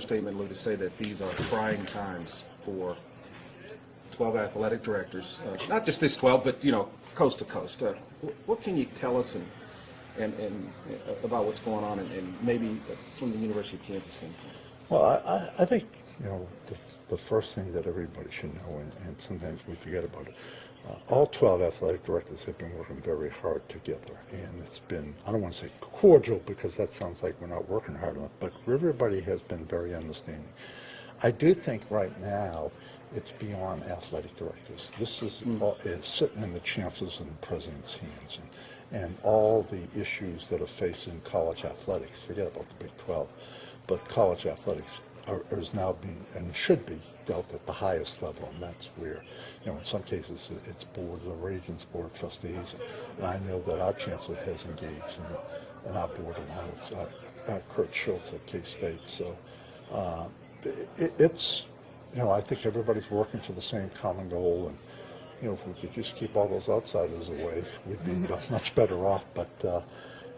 Statement, Lew, to say that these are trying times for 12 athletic directors, not just this 12, but coast to coast. What can you tell us and about what's going on, and maybe from the University of Kansas standpoint? Well, I think the first thing that everybody should know, and sometimes we forget about it, all 12 athletic directors have been working very hard together, and it's been, I don't want to say cordial because that sounds like we're not working hard enough, but everybody has been very understanding. I do think right now it's beyond athletic directors. This is sitting in the chancellor's and the president's hands, and all the issues that are facing college athletics, forget about the Big 12, but college athletics is now being and should be dealt at the highest level, and that's where, in some cases it's boards of regents, board of trustees, and I know that our chancellor has engaged in our board along with Kurt Schultz at K-State. So it's, I think everybody's working for the same common goal, and if we could just keep all those outsiders away, we'd be much better off. But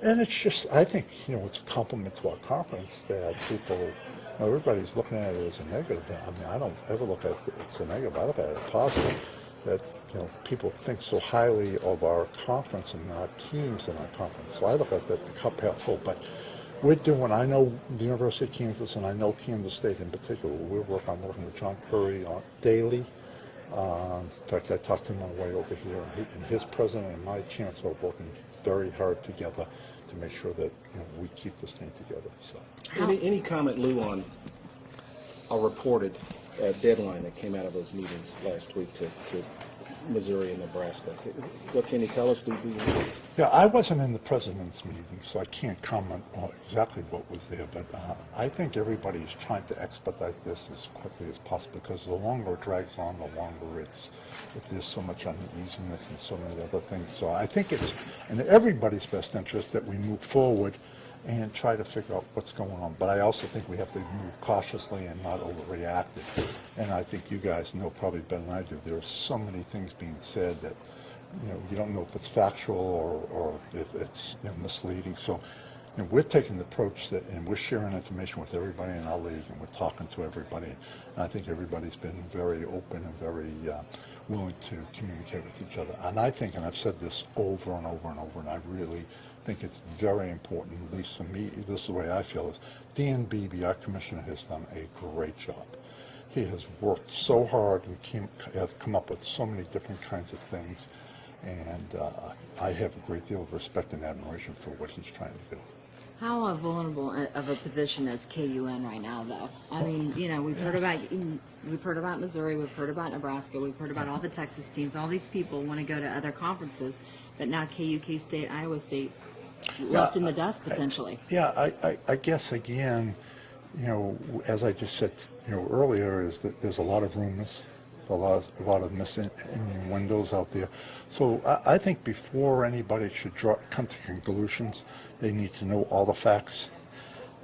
and it's just, I think, it's a compliment to our conference that people. Everybody's looking at it as a negative. I mean, I don't ever look at it as a negative. I look at it as positive. That people think so highly of our conference and our teams in our conference. So I look at the cup half full. But we're doing. I know the University of Kansas, and I know Kansas State in particular. I'm working with John Curry daily. In fact, I talked to him on the way over here, and his president and my chancellor are working very hard together to make sure that we keep this thing together. So, any comment, Lew, on a reported deadline that came out of those meetings last week to Missouri and Nebraska? What can you tell us? Yeah, I wasn't in the president's meeting, so I can't comment on exactly what was there. But I think everybody is trying to expedite this as quickly as possible, because the longer it drags on, the longer there's so much uneasiness and so many other things. So I think it's in everybody's best interest that we move forward and try to figure out what's going on. But I also think we have to move cautiously and not overreact. And I think you guys know probably better than I do, there are so many things being said that you don't know if it's factual or if it's misleading. So we're taking the approach that, and we're sharing information with everybody in our league, and we're talking to everybody. And I think everybody's been very open and very willing to communicate with each other. And I think, and I've said this over and over and over, and I really think it's very important, at least for me, this is the way I feel, is Dan Beebe, our commissioner, has done a great job. He has worked so hard and has come up with so many different kinds of things, and I have a great deal of respect and admiration for what he's trying to do. How vulnerable of a position is KU in right now, though? I mean, we've heard about Missouri, we've heard about Nebraska, we've heard about all the Texas teams. All these people want to go to other conferences, but now KU, K-State, Iowa State, left in the dust potentially. I guess again, as I just said, earlier, is that there's a lot of rumors, a lot of missing windows out there. So I think before anybody should come to conclusions, they need to know all the facts.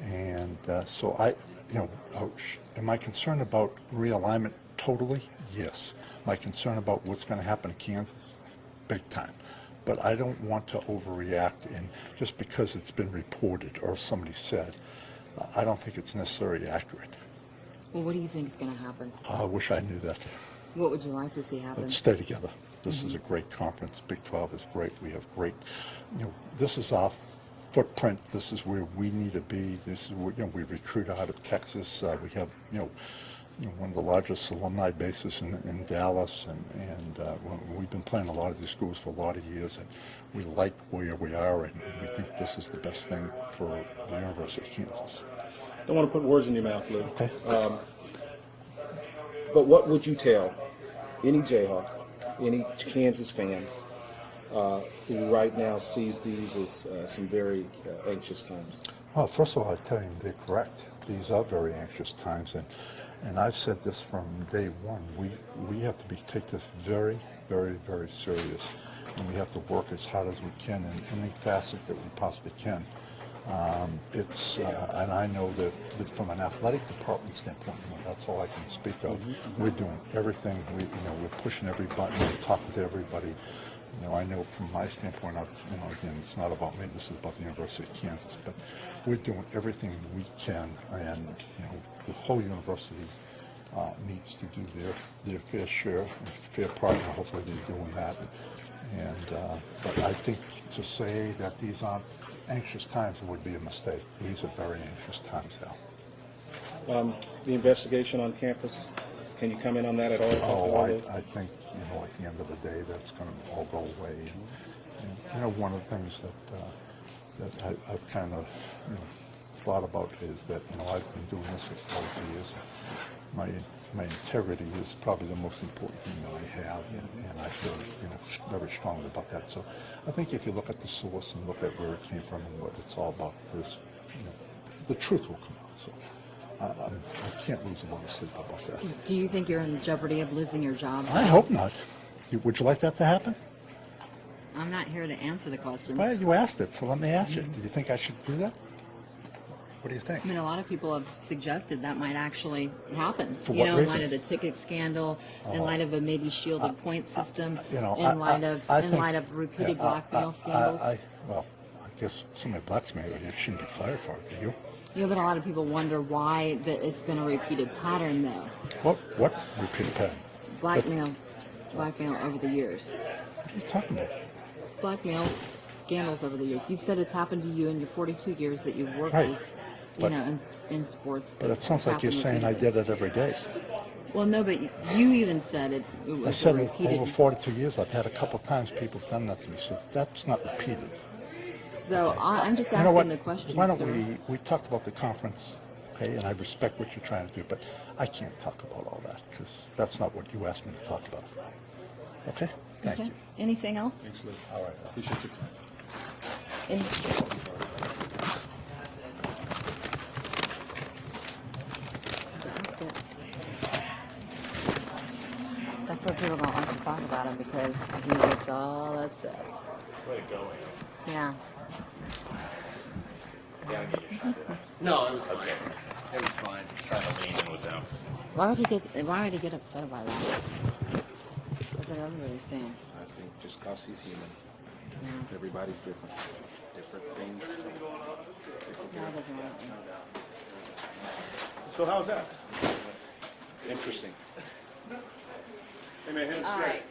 And so am I concerned about realignment? Totally, yes. Am I concerned about what's going to happen in Kansas? Big time. But I don't want to overreact, and just because it's been reported or somebody said, I don't think it's necessarily accurate. Well, what do you think is going to happen? I wish I knew that. What would you like to see happen? Let's stay together. This is a great conference. Big 12 is great. We have great, this is our footprint. This is where we need to be. This is where, we recruit out of Texas. We have, one of the largest alumni bases in Dallas, and we've been playing a lot of these schools for a lot of years, and we like where we are, and we think this is the best thing for the University of Kansas. I don't want to put words in your mouth, Lew. Okay. But what would you tell any Jayhawk, any Kansas fan who right now sees these as some very anxious times? Well, first of all, I tell you, they're correct. These are very anxious times, and I've said this from day one. We have to take this very, very, very serious, and we have to work as hard as we can in any facet that we possibly can. And I know that from an athletic department standpoint, that's all I can speak of. We're doing everything. We're pushing every button. We're talking to everybody. I know from my standpoint, again, it's not about me. This is about the University of Kansas. But we're doing everything we can, and whole university needs to do their fair share, and fair part, and hopefully they're doing that. And but I think to say that these aren't anxious times would be a mistake. These are very anxious times, Al. The investigation on campus, can you comment on that at all? Oh, I think, at the end of the day, that's going to all go away. And one of the things that I've kind of, thought about is that, I've been doing this for 40 years. My integrity is probably the most important thing that I have, and I feel, very strongly about that. So I think if you look at the source and look at where it came from and what it's all about, the truth will come out. So I can't lose a lot of sleep about that. Do you think you're in jeopardy of losing your job? I hope not. Would you like that to happen? I'm not here to answer the question. Well, you asked it, so let me ask you. Do you think I should do that? What do you think? I mean, a lot of people have suggested that might actually happen. For what in reason? light of the ticket scandal, in light of a maybe shielded point system, in I light of repeated blackmail scandals. Well, I guess somebody blackmailed you shouldn't be fired for it, do you? Yeah, but a lot of people wonder why it's been a repeated pattern, though. What repeated pattern? Blackmail over the years. What are you talking about? Blackmail scandals over the years. You've said it's happened to you in your 42 years that you've worked Right. as, But- in sports. But it sounds like you're saying I did it every day. Well, no, but you even said it was I said it repeated. over 42 years. I've had a couple of times people have done that to me, so that's not repeated. So I'm just You asking know what? the question. Why don't sir. we talked about the conference, okay, and I respect what you're trying to do, but I can't talk about all that because that's not what you asked me to talk about. Okay? Thank Okay. you. Anything else? Thanks, Lew. All right. Appreciate your time. That's what people don't like to talk about him because he gets all upset. Way to go. Yeah. No, it was fine. It was fine. Just trying to lean in with them. Why would he get upset about that? That's what everybody's saying. I think just because he's human. Yeah. Everybody's different. Different things. No, it doesn't like me. So how's that? Interesting. Hey man, hit it All straight. right.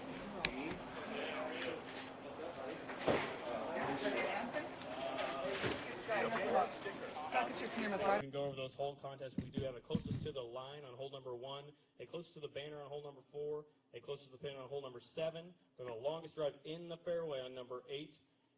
We can go over those hold contests. We do have a closest to the line on hole number 1, a closest to the banner on hole number 4, a closest to the pin on hole number 7, for the longest drive in the fairway on number 8,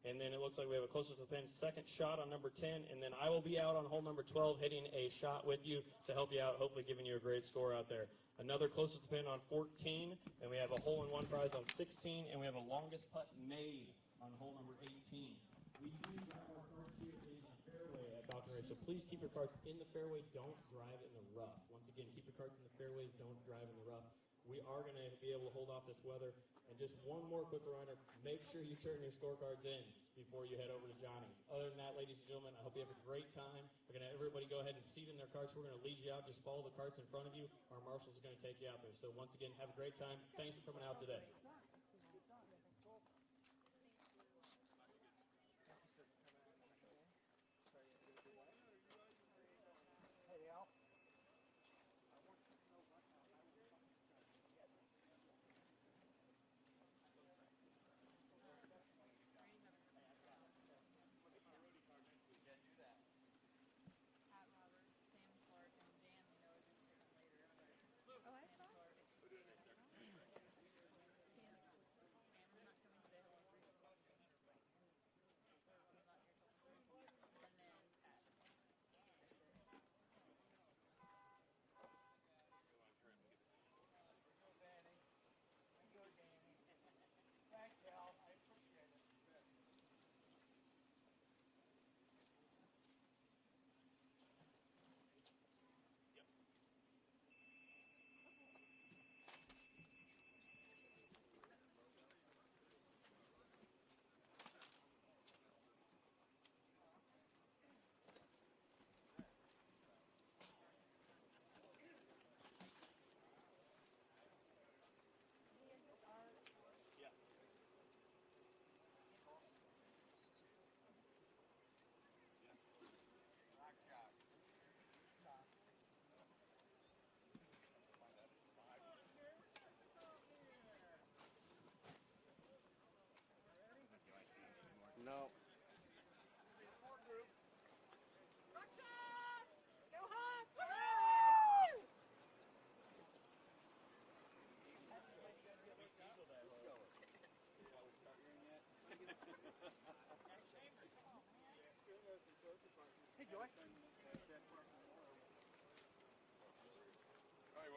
and then it looks like we have a closest to the pin second shot on number 10, and then I will be out on hole number 12 hitting a shot with you to help you out, hopefully giving you a great score out there. Another closest to the pin on 14, and we have a hole-in-one prize on 16, and we have a longest putt made on hole number 18. We do have our first here in the fairway at Falcon Ridge, so please keep your carts in the fairway. Don't drive in the rough. Once again, keep your carts in the fairways. Don't drive in the rough. We are going to be able to hold off this weather. And just one more quick reminder, make sure you turn your scorecards in before you head over to Johnny's. Other than that, ladies and gentlemen, I hope you have a great time. We're going to have everybody go ahead and seat in their carts. We're going to lead you out. Just follow the carts in front of you. Our marshals are going to take you out there. So once again, have a great time. Thanks for coming out today.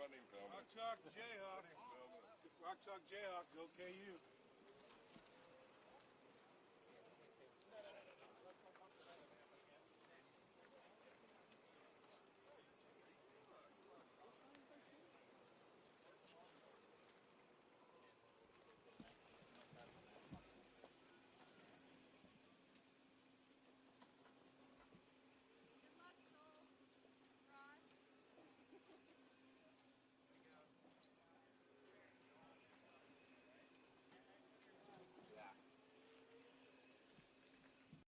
Rock Chalk Jayhawk. Rock Chalk Jayhawk, go KU.